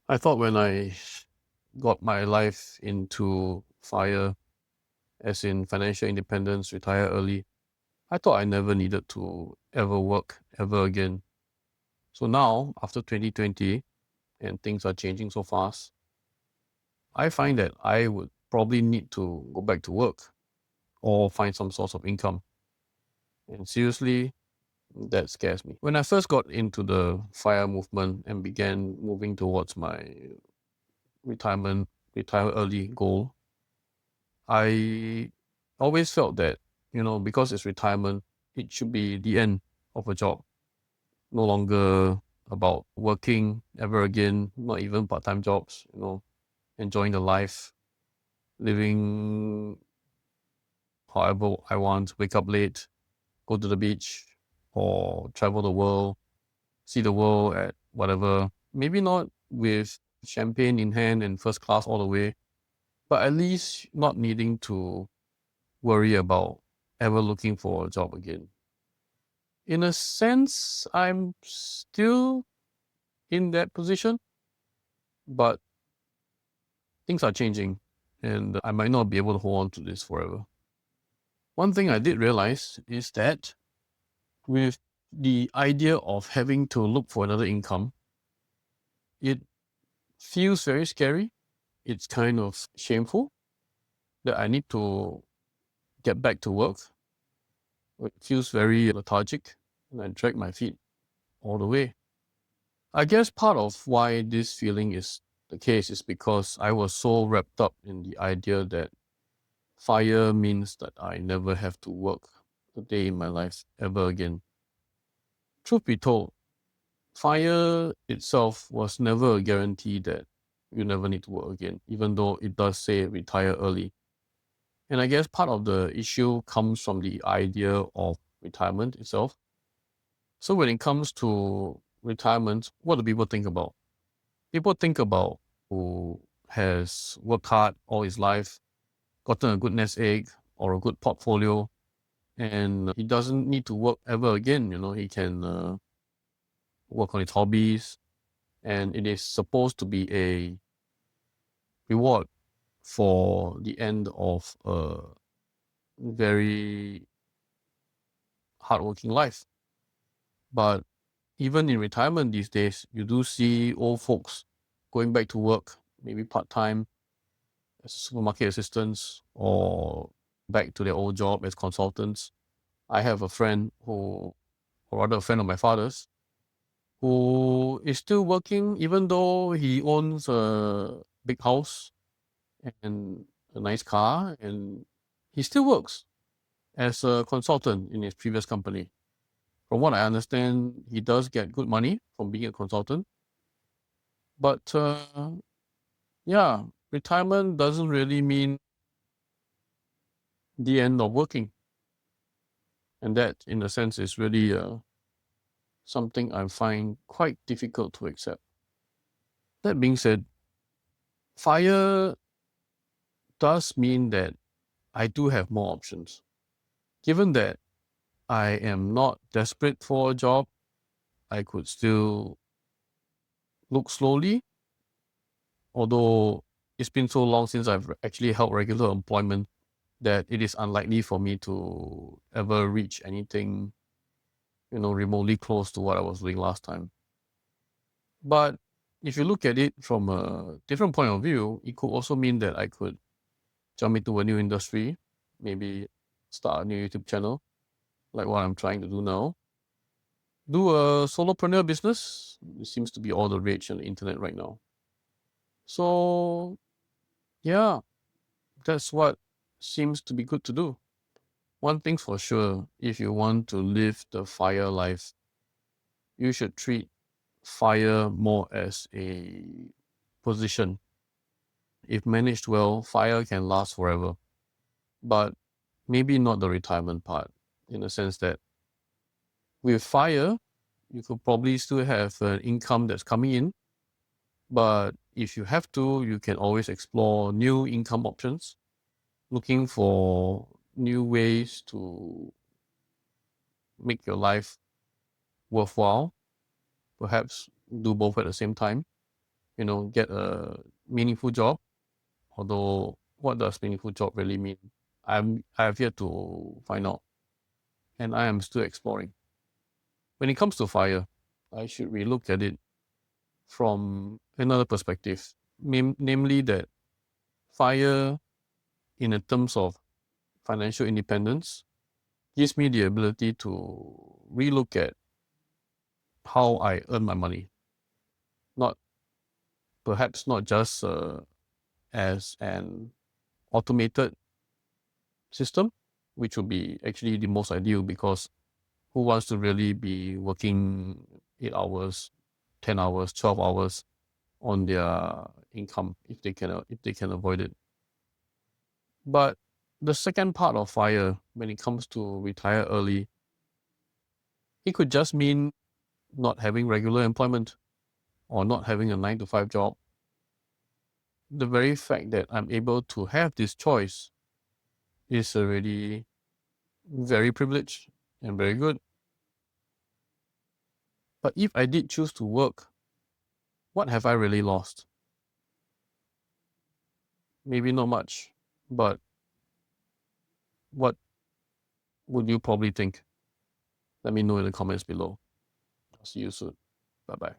I thought when I got my life into fire, as in financial independence, retire early, I thought I never needed to ever work ever again. So now, after 2020, and things are changing so fast, I find that I would probably need to go back to work or find some source of income. And seriously, that scares me. When I first got into the fire movement and began moving towards my retirement, retire early goal, I always felt that, because it's retirement, it should be the end of a job, no longer about working ever again, not even part-time jobs, enjoying the life, living however I want, wake up late, go to the beach, or travel the world, see the world at whatever, maybe not with champagne in hand and first class all the way, but at least not needing to worry about ever looking for a job again. In a sense, I'm still in that position, but things are changing and I might not be able to hold on to this forever. One thing I did realize is that with the idea of having to look for another income, it feels very scary. It's kind of shameful that I need to get back to work. It feels very lethargic and I drag my feet all the way. I guess part of why this feeling is the case is because I was so wrapped up in the idea that fire means that I never have to work a day in my life ever again. Truth be told, fire itself was never a guarantee that you never need to work again, even though it does say retire early. And I guess part of the issue comes from the idea of retirement itself. So when it comes to retirement, what do people think about? People think about who has worked hard all his life, gotten a good nest egg or a good portfolio, and he doesn't need to work ever again. He can work on his hobbies, and it is supposed to be a reward for the end of a very hardworking life. But even in retirement these days, you do see old folks going back to work, maybe part time as supermarket assistants or back to their old job as consultants. I have a friend or rather a friend of my father's, who is still working even though he owns a big house and a nice car, and he still works as a consultant in his previous company. From what I understand, he does get good money from being a consultant, but yeah, retirement doesn't really mean the end of working, and that, in a sense, is really something I find quite difficult to accept. That being said, fire does mean that I do have more options. Given that I am not desperate for a job, I could still look slowly, although it's been so long since I've actually held regular employment that it is unlikely for me to ever reach anything, remotely close to what I was doing last time. But if you look at it from a different point of view, it could also mean that I could jump into a new industry, maybe start a new YouTube channel, like what I'm trying to do now. Do a solopreneur business. It seems to be all the rage on the internet right now. So, yeah, that's what seems to be good to do. One thing's for sure, if you want to live the fire life, you should treat fire more as a position. If managed well, fire can last forever, but maybe not the retirement part, in the sense that with fire, you could probably still have an income that's coming in, but if you have to, you can always explore new income options, looking for new ways to make your life worthwhile, perhaps do both at the same time. get a meaningful job. Although, what does meaningful job really mean? I have yet to find out, and I am still exploring. When it comes to FIRE, I should relook at it from another perspective, namely that FIRE, in the terms of financial independence, gives me the ability to relook at how I earn my money. Perhaps not just as an automated system, which would be actually the most ideal, because who wants to really be working 8 hours, 10 hours, 12 hours on their income if they can avoid it. But the second part of FIRE, when it comes to retire early, it could just mean not having regular employment or not having a 9 to 5 job. The very fact that I'm able to have this choice is already very privileged and very good. But if I did choose to work, what have I really lost? Maybe not much, but what would you probably think? Let me know in the comments below. I'll see you soon. Bye bye.